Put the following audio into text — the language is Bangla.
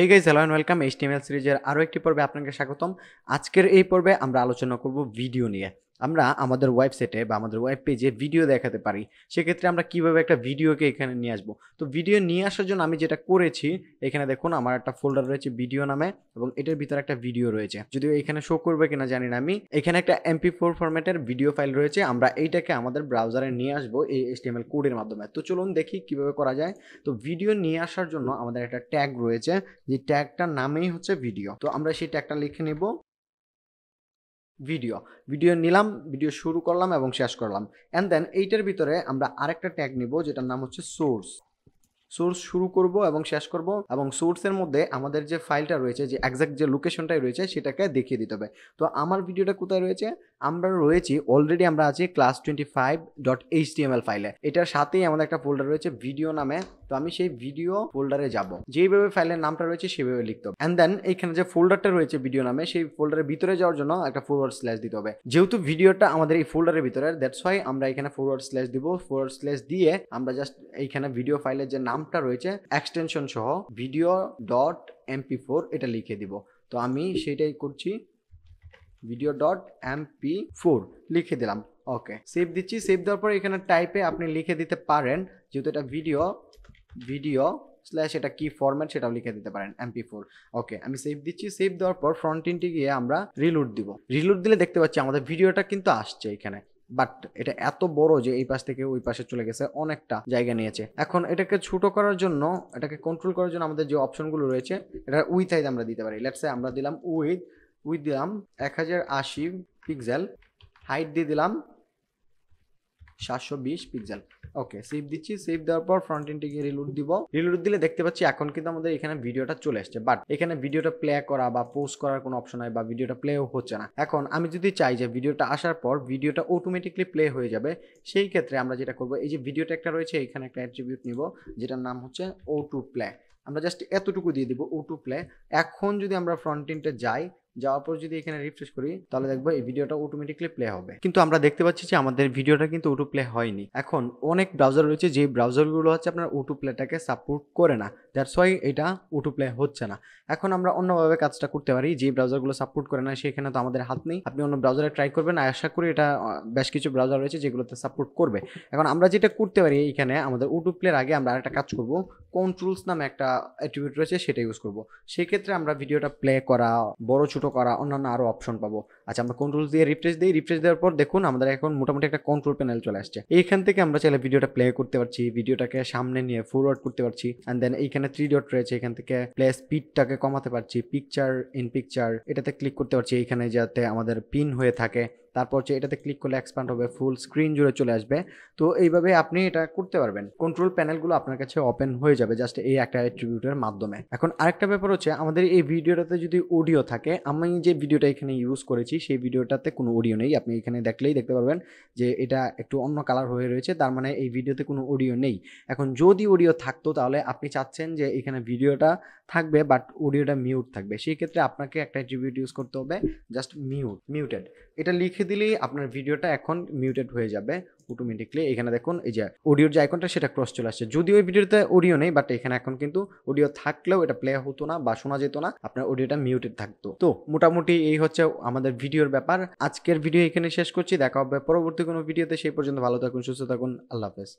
Hey guys, hello and welcome HTML সিরিজের আরও একটি পর্বে আপনাকে স্বাগতম। আজকের এই পর্বে আমরা আলোচনা করব ভিডিও নিয়ে। আমরা আমাদের ওয়েবসাইটে বা আমাদের ওয়েব পেজে ভিডিও দেখাতে পারি। সেক্ষেত্রে আমরা কিভাবে একটা ভিডিওকে এখানে নিয়ে আসবো। তো ভিডিও নিয়ে আসার জন্য আমি যেটা করেছি, এখানে দেখুন আমার একটা ফোল্ডার রয়েছে ভিডিও নামে এবং এটার ভিতরে একটা ভিডিও রয়েছে। যদিও এখানে শো করবে কিনা জানি না আমি। এখানে একটা MP4 ফরম্যাটের ভিডিও ফাইল রয়েছে। আমরা এইটাকে আমাদের ব্রাউজারে নিয়ে আসবো এই HTML কোডের মাধ্যমে। তো চলুন দেখি কিভাবে করা যায়। তো ভিডিও নিয়ে আসার জন্য আমাদের একটা ট্যাগ রয়েছে, যে ট্যাগটার নামেই হচ্ছে ভিডিও। তো আমরা সেই ট্যাগটা লিখে নিব ভিডিও। ভিডিও নিলাম, ভিডিও শুরু করলাম এবং শেষ করলাম। অ্যান্ড দেন এইটার ভিতরে আমরা আরেকটা ট্যাগ নিব যেটার নাম হচ্ছে সোর্স। সোর্স শুরু করব এবং শেষ করব, এবং সোর্সের মধ্যে আমাদের যে ফাইলটা রয়েছে, যে এক্সাক্ট যে লোকেশনটাই রয়েছে সেটাকে দেখিয়ে দিতে হবে। তো আমার ভিডিওটা কোথায় রয়েছে, আমরা রয়েছি অলরেডি, আমরা আছি class25.html ফাইলে। এটার সাথেই আমাদের একটা ফোল্ডার রয়েছে ভিডিও নামে। তো আমি সেই ভিডিও ফোল্ডারে যাব, যেইভাবে ফাইলের নামটা রয়েছে সেভাবে লিখতে হবে। অ্যান্ড দেন এইখানে যে ফোল্ডারটা রয়েছে ভিডিও নামে, সেই ফোল্ডারের ভিতরে যাওয়ার জন্য একটা ফরওয়ার্ড স্ল্যাশ দিতে হবে। যেহেতু ভিডিওটা আমাদের এই ফোল্ডারের ভিতরে, দ্যাটস ওয়াই আমরা এখানে ফরওয়ার্ড স্ল্যাশ দিব। ফরওয়ার্ড স্ল্যাশ দিয়ে আমরা জাস্ট এইখানে ভিডিও ফাইলের যে নামটা রয়েছে এক্সটেনশন সহ video.mp4 এটা লিখে দিব। তো আমি সেটাই করছি, video.mp4 লিখে দিলাম। ওকে, সেভ দিচ্ছি। সেভ দেওয়ার পর এখানে টাইপে আপনি লিখে দিতে পারেন, যেহেতু এটা ভিডিও স্ল্যাশ এটা কি ফরম্যাট সেটাও লিখে দিতে পারেন mp4। ওকে, আমি সেভ দিচ্ছি। সেভ দেওয়ার পর ফ্রন্ট এন্ডে গিয়ে আমরা রিলোড দিব। রিলোড দিলে দেখতে পাচ্ছি আমাদের ভিডিওটা কিন্তু আসছে এখানে, বাট এটা এত বড় যে এই পাশ থেকে ওই পাশে চলে গেছে, অনেকটা জায়গা নিয়েছে। এখন এটাকে ছোট করার জন্য, এটাকে কন্ট্রোল করার জন্য আমাদের যে অপশনগুলো রয়েছে, এটা উইথ হাইট আমরা দিতে পারি। লেটস সে আমরা দিলাম উইথ দিলাম 1080 পিক্সেল, হাইট দিয়ে দিলাম 720 পিক্সেল। ওকে, সেভ দিচ্ছি। সেভ দেওয়ার পর ফ্রন্ট এন্ডে গিয়ে রিলোড দিব। রিলোড দিলে দেখতে পাচ্ছি এখন কিন্তু আমাদের এখানে ভিডিওটা চলে আসছে, বাট এখানে ভিডিওটা প্লে করা বা পোস্ট করার কোনো অপশন নাই, বা ভিডিওটা প্লেও হচ্ছে না। এখন আমি যদি চাই যে ভিডিওটা আসার পর ভিডিওটা অটোমেটিকলি প্লে হয়ে যাবে, সেই ক্ষেত্রে আমরা যেটা করব, এই যে ভিডিওটা একটা রয়েছে, এখানে একটা অ্যাট্রিবিউট নিব যেটার নাম হচ্ছে O2 প্লে। আমরা জাস্ট এতটুকু দিয়ে দিব, O2 প্লে। এখন যদি আমরা ফ্রন্ট এন্ডে যাওয়ার পর যদি এখানে রিফ্রেশ করি, তাহলে দেখবো এই ভিডিওটা অটোমেটিকলি প্লে হবে। কিন্তু আমরা দেখতে পাচ্ছি যে আমাদের ভিডিওটা কিন্তু অটো প্লে হয়নি। এখন অনেক ব্রাউজার রয়েছে, যে ব্রাউজারগুলো হচ্ছে আপনার অটো প্লেটাকে সাপোর্ট করে না, দ্যাটস ওয়াই এটা অটো প্লে হচ্ছে না। এখন আমরা অন্যভাবে কাজটা করতে পারি। যে ব্রাউজারগুলো সাপোর্ট করে না সেখানে তো আমাদের হাত নেই, আপনি অন্য ব্রাউজারে ট্রাই করবেন। আশা করি এটা বেশ কিছু ব্রাউজার রয়েছে যেগুলোতে সাপোর্ট করবে। এখন আমরা যেটা করতে পারি, এখানে আমাদের অটো প্লের আগে আমরা আরেকটা কাজ করব, কন্ট্রোলস নামে একটা অ্যাট্রিবিউট রয়েছে, সেটা ইউজ করব। সেই ক্ষেত্রে আমরা ভিডিওটা প্লে করা, বড় ছোট করা, অন্যান্য আরো অপশন পাবো। আচ্ছা, আমরা কন্ট্রোল দিয়ে রিফ্রেশ দিই। রিফ্রেশ দেওয়ার পর দেখুন আমাদের এখন মোটামুটি একটা কন্ট্রোল প্যানেল চলে আসছে। এইখান থেকে আমরা চাইলে ভিডিওটা প্লে করতে পারছি, ভিডিওটাকে সামনে নিয়ে ফরওয়ার্ড করতে পারছি। এন্ড দেন এইখানে 3 ডট রয়েছে, এখান থেকে প্লে স্পিডটাকে কমাতে পারছি, পিকচার ইন পিকচার এটাতে ক্লিক করতে পারছি, এইখানে যাতে আমাদের পিন হয়ে থাকে। তারপর হচ্ছে এটাতে ক্লিক করলে এক্সপ্যান্ড হবে, ফুল স্ক্রিন জুড়ে চলে আসবে। তো এইভাবে আপনি এটা করতে পারবেন। কন্ট্রোল প্যানেলগুলো আপনার কাছে ওপেন হয়ে যাবে জাস্ট এই একটা অ্যাট্রিবিউটের মাধ্যমে। এখন আরেকটা ব্যাপার হচ্ছে, আমাদের এই ভিডিওটাতে যদি অডিও থাকে, আমি যে ভিডিওটা এখানে ইউজ করেছি সেই ভিডিওটাতে কোনো অডিও নেই। আপনি এখানে দেখলেই দেখতে পারবেন যে এটা একটু অন্য কালার হয়ে রয়েছে, তার মানে এই ভিডিওতে কোনো অডিও নেই। এখন যদি অডিও থাকতো, তাহলে আপনি চাচ্ছেন যে এখানে ভিডিওটা থাকবে বাট অডিওটা মিউট থাকবে, সেই ক্ষেত্রে আপনাকে একটা অ্যাট্রিবিউট ইউজ করতে হবে, জাস্ট মিউটেড। এটা লিখে দিলেই আপনার ভিডিওটা এখন মিউটেড হয়ে যাবে অটোমেটিকলি। এখানে দেখুন এই যে অডিওর যে আইকনটা সেটা ক্রস চলে আসছে। যদিও ওই ভিডিওতে অডিও নেই, বাট এখানে এখন কিন্তু অডিও থাকলেও এটা প্লে হতো না বা শোনা যেত না, আপনার অডিওটা মিউটেড থাকতো। তো মোটামুটি এই হচ্ছে আমাদের ভিডিওর ব্যাপার। আজকের ভিডিও এখানে শেষ করছি, দেখা হবে পরবর্তী কোনো ভিডিওতে। সেই পর্যন্ত ভালো থাকুন, সুস্থ থাকুন, আল্লাহ হাফেজ।